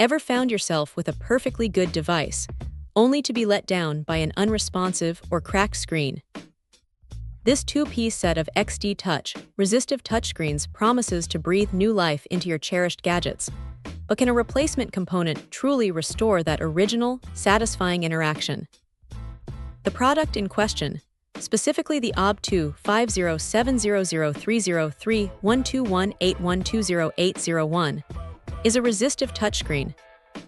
Ever found yourself with a perfectly good device, only to be let down by an unresponsive or cracked screen? This two-piece set of XD Touch resistive touchscreens promises to breathe new life into your cherished gadgets. But can a replacement component truly restore that original, satisfying interaction? The product in question, specifically the AB-2507003031218120801, is a resistive touchscreen,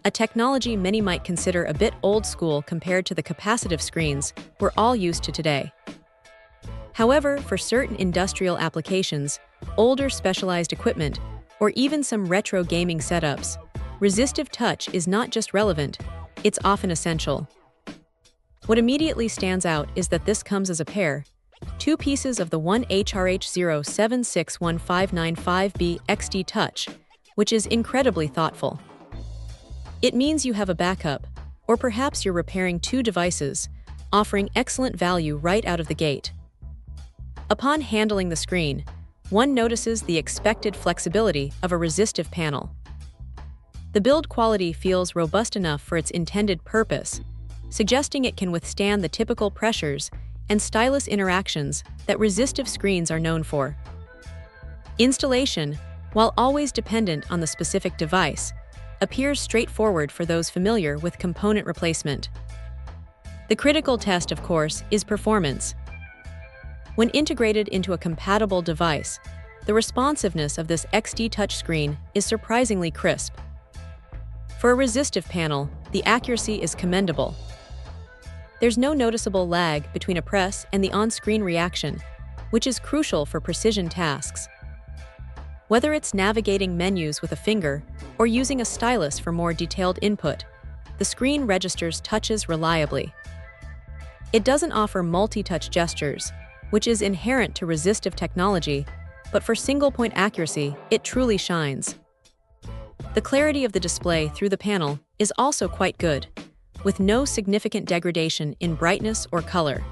a technology many might consider a bit old school compared to the capacitive screens we're all used to today. However, for certain industrial applications, older specialized equipment, or even some retro gaming setups, resistive touch is not just relevant, it's often essential. What immediately stands out is that this comes as a pair, two pieces of the 1HRH07615595B XD Touch, which is incredibly thoughtful. It means you have a backup, or perhaps you're repairing two devices, offering excellent value right out of the gate. Upon handling the screen, one notices the expected flexibility of a resistive panel. The build quality feels robust enough for its intended purpose, suggesting it can withstand the typical pressures and stylus interactions that resistive screens are known for. Installation, while always dependent on the specific device, appears straightforward for those familiar with component replacement. The critical test, of course, is performance. When integrated into a compatible device, the responsiveness of this XD touchscreen is surprisingly crisp. For a resistive panel, the accuracy is commendable. There's no noticeable lag between a press and the on-screen reaction, which is crucial for precision tasks. Whether it's navigating menus with a finger or using a stylus for more detailed input, the screen registers touches reliably. It doesn't offer multi-touch gestures, which is inherent to resistive technology, but for single-point accuracy, it truly shines. The clarity of the display through the panel is also quite good, with no significant degradation in brightness or color.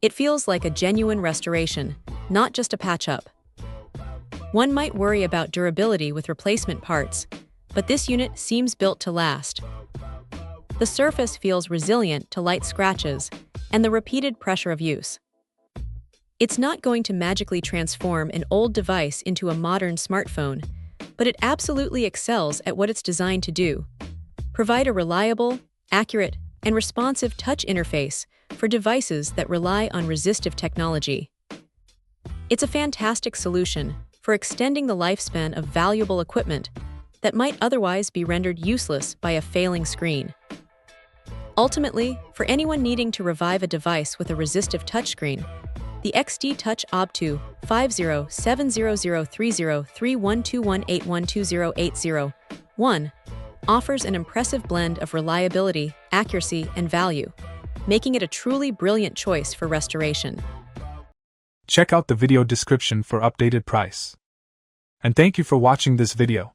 It feels like a genuine restoration, not just a patch-up. One might worry about durability with replacement parts, but this unit seems built to last. The surface feels resilient to light scratches and the repeated pressure of use. It's not going to magically transform an old device into a modern smartphone, but it absolutely excels at what it's designed to do: provide a reliable, accurate, and responsive touch interface for devices that rely on resistive technology. It's a fantastic solution for extending the lifespan of valuable equipment that might otherwise be rendered useless by a failing screen. Ultimately, for anyone needing to revive a device with a resistive touchscreen, the XD Touch AB-2507003031218120801 offers an impressive blend of reliability, accuracy, and value, making it a truly brilliant choice for restoration. Check out the video description for updated price. And thank you for watching this video.